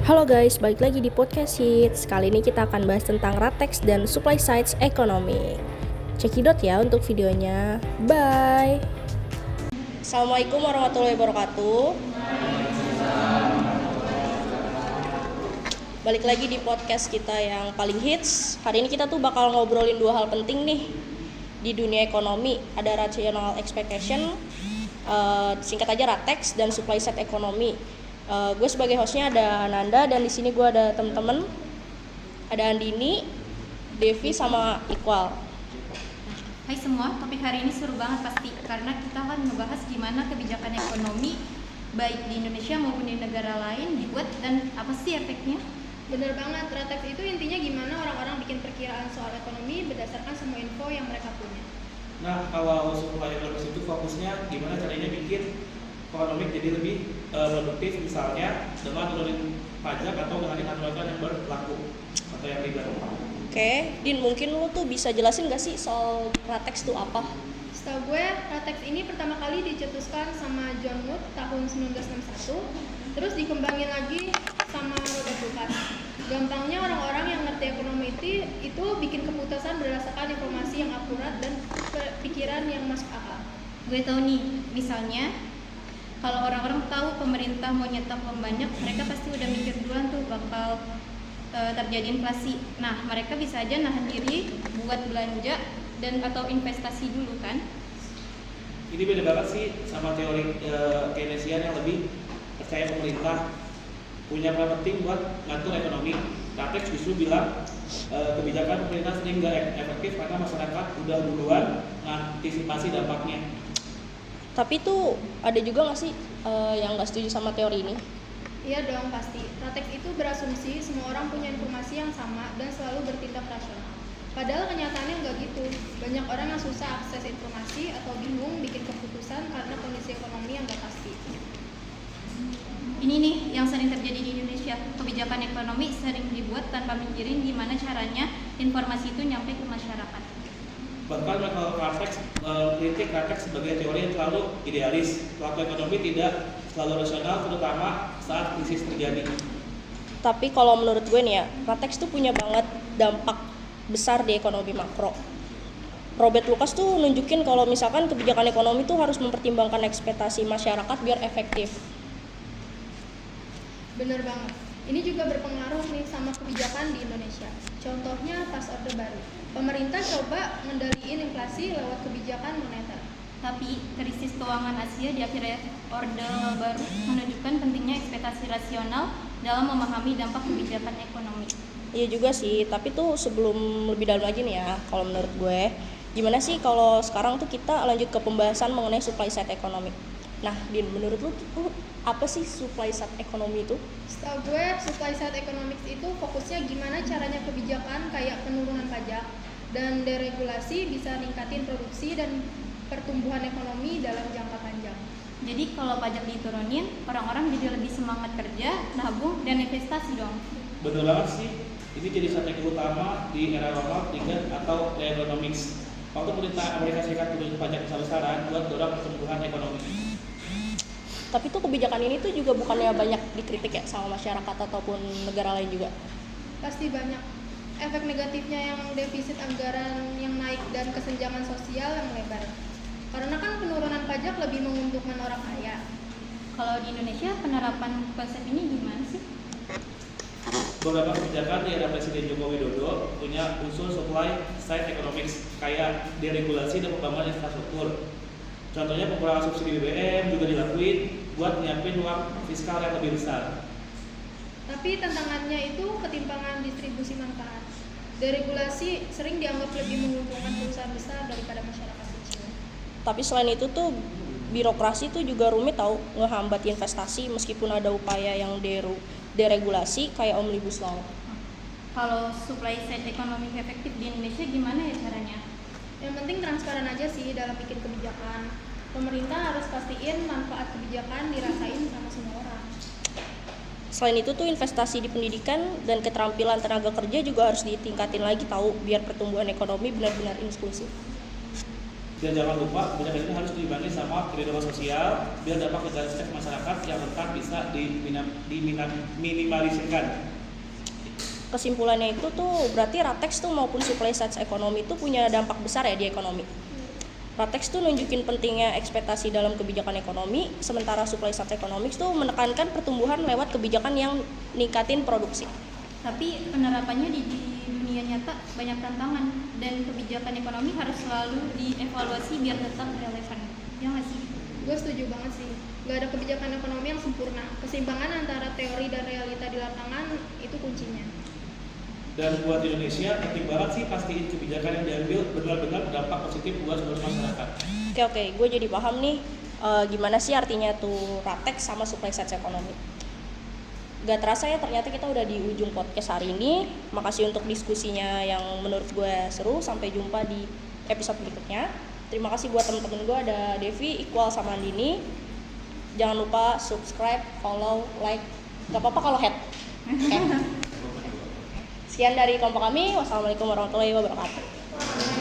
Halo guys, balik lagi di Podcast Hits. Kali ini kita akan bahas tentang Ratex dan Supply Sides Economy. Cekidot ya untuk videonya. Bye. Assalamualaikum warahmatullahi wabarakatuh. Balik lagi di podcast kita yang paling hits. Hari ini kita tuh bakal ngobrolin dua hal penting nih di dunia ekonomi. Ada rational expectation, singkat aja Ratex, dan Supply Side Economy. Gue sebagai hostnya ada Nanda, dan di sini gue ada temen-temen, ada Andini, Devi, sama Iqbal. Hai semua, topik hari ini seru banget pasti karena kita akan ngebahas gimana kebijakan ekonomi baik di Indonesia maupun di negara lain dibuat dan apa sih efeknya. Bener banget, Ratex itu intinya gimana orang-orang bikin perkiraan soal ekonomi berdasarkan semua info yang mereka punya. Nah, kalau supply economics itu fokusnya gimana caranya bikin ekonomi jadi lebih produktif, misalnya dengan turunin pajak atau dengan aturan yang berlaku atau yang legal. Oke, Din, mungkin lu tuh bisa jelasin gak sih soal Ratex itu apa? Setahu gue, Ratex ini pertama kali dicetuskan sama John Wood tahun 1961, terus dikembangin lagi sama Robert Lucas. Gampangnya orang-orang yang ngerti ekonomi itu bikin keputusan berdasarkan informasi yang akurat dan pikiran yang masuk akal. Gue tahu nih, misalnya kalau orang-orang tahu pemerintah mau nyetok uang banyak, mereka pasti udah mikir duluan tuh bakal terjadi inflasi. Nah, mereka bisa aja nahan diri buat belanja dan atau investasi dulu kan. Ini beda banget sih sama teori Keynesian yang lebih percaya pemerintah punya peran penting buat ngatur ekonomi. Ratex justru bilang kebijakan pemerintah sering nggak efektif karena masyarakat udah duluan mengantisipasi dampaknya. Tapi tuh ada juga gak sih yang gak setuju sama teori ini? Iya dong, pasti. Ratex itu berasumsi semua orang punya informasi yang sama dan selalu bertindak rasional. Padahal kenyataannya nggak gitu. Banyak orang yang susah akses informasi atau bingung bikin keputusan karena kondisi ekonomi yang nggak pasti. Ini nih yang sering terjadi di Indonesia. Kebijakan ekonomi sering dibuat tanpa mikirin gimana caranya informasi itu nyampe ke masyarakat. Bahkan kalau Ratex kritik Ratex sebagai teori yang terlalu idealis. Pelaku ekonomi tidak selalu rasional, terutama saat krisis terjadi. Tapi kalau menurut gue nih ya, Ratex tuh punya banget dampak besar di ekonomi makro. Robert Lucas tuh nunjukin kalau misalkan kebijakan ekonomi tuh harus mempertimbangkan ekspektasi masyarakat biar efektif. Bener banget. Ini juga berpengaruh nih sama kebijakan di Indonesia. Contohnya pas Orde Baru. Pemerintah coba ngendaliin inflasi lewat kebijakan moneter. Tapi krisis keuangan Asia di akhir Orde Baru menunjukkan pentingnya ekspektasi rasional dalam memahami dampak kebijakan ekonomi. Iya juga sih, tapi tuh sebelum lebih dalam lagi nih ya, kalau menurut gue, gimana sih kalau sekarang tuh kita lanjut ke pembahasan mengenai supply side economic. Nah, Din, menurut lu tuh apa sih supply side economy itu? Setahu gue, supply side economics itu fokusnya gimana caranya kebijakan kayak penurunan pajak dan deregulasi bisa ningkatin produksi dan pertumbuhan ekonomi dalam jangka panjang. Jadi kalau pajak diturunin, orang-orang jadi lebih semangat kerja, nabung, dan investasi dong. Betul banget sih. Ini jadi strategi utama di era Ronald Reagan atau Reaganomics. Waktu pemerintah Amerika Serikat turun pajak besar-besaran buat dorong pertumbuhan ekonomi. Tapi tuh kebijakan ini tuh juga bukannya banyak dikritik ya sama masyarakat ataupun negara lain juga. Pasti banyak. Efek negatifnya yang defisit anggaran yang naik dan kesenjangan sosial yang melebar. Karena kan penurunan pajak lebih menguntungkan orang kaya. Kalau di Indonesia penerapan konsep ini gimana sih? Beberapa kebijakan di era Presiden Joko Widodo punya unsur supply side economics kayak deregulasi dan pembangunan infrastruktur. Contohnya pengurangan subsidi BBM juga dilakuin buat nyiapin uang fiskal yang lebih besar. Tapi tantangannya itu ketimpangan distribusi manfaat. Deregulasi sering dianggap lebih menguntungkan perusahaan besar daripada masyarakat kecil. Tapi selain itu tuh birokrasi tuh juga rumit tau, ngehambat investasi meskipun ada upaya yang deregulasi kayak Omnibus Law. Kalau supply side ekonomi efektif di Indonesia gimana ya caranya? Yang penting transparan aja sih dalam bikin kebijakan. Pemerintah harus pastiin manfaat kebijakan dirasain sama semua orang. Selain itu tuh investasi di pendidikan dan keterampilan tenaga kerja juga harus ditingkatin lagi tahu biar pertumbuhan ekonomi benar-benar inklusif. Dan jangan lupa kebijakan ini harus diimbangi sama perlindungan sosial biar dampak negatif masyarakat yang rentan bisa diminimalisirkan. Kesimpulannya itu tuh berarti Ratex tuh maupun supply side ekonomi itu punya dampak besar ya di ekonomi. Ratex tuh nunjukin pentingnya ekspektasi dalam kebijakan ekonomi, sementara supply side economics tuh menekankan pertumbuhan lewat kebijakan yang ningkatin produksi. Tapi penerapannya di dunia nyata banyak tantangan dan kebijakan ekonomi harus selalu dievaluasi biar tetap relevan. Ya nggak sih? Gue setuju banget sih. Gak ada kebijakan ekonomi yang sempurna. Keseimbangan antara teori dan realita di lapangan itu kuncinya. Dan buat Indonesia penting banget sih pastiin kebijakan yang diambil benar-benar berdampak positif buat seluruh masyarakat. Oke, gue jadi paham nih gimana sih artinya tuh Ratex sama supply side ekonomi. Gak terasa ya ternyata kita udah di ujung podcast hari ini. Makasih untuk diskusinya yang menurut gue seru. Sampai jumpa di episode berikutnya. Terima kasih buat temen-temen gue, ada Devi, Iqbal, sama Andini. Jangan lupa subscribe, follow, like. Gak apa-apa kalau head. Oke. Sekian dari kelompok kami. Wassalamualaikum warahmatullahi wabarakatuh.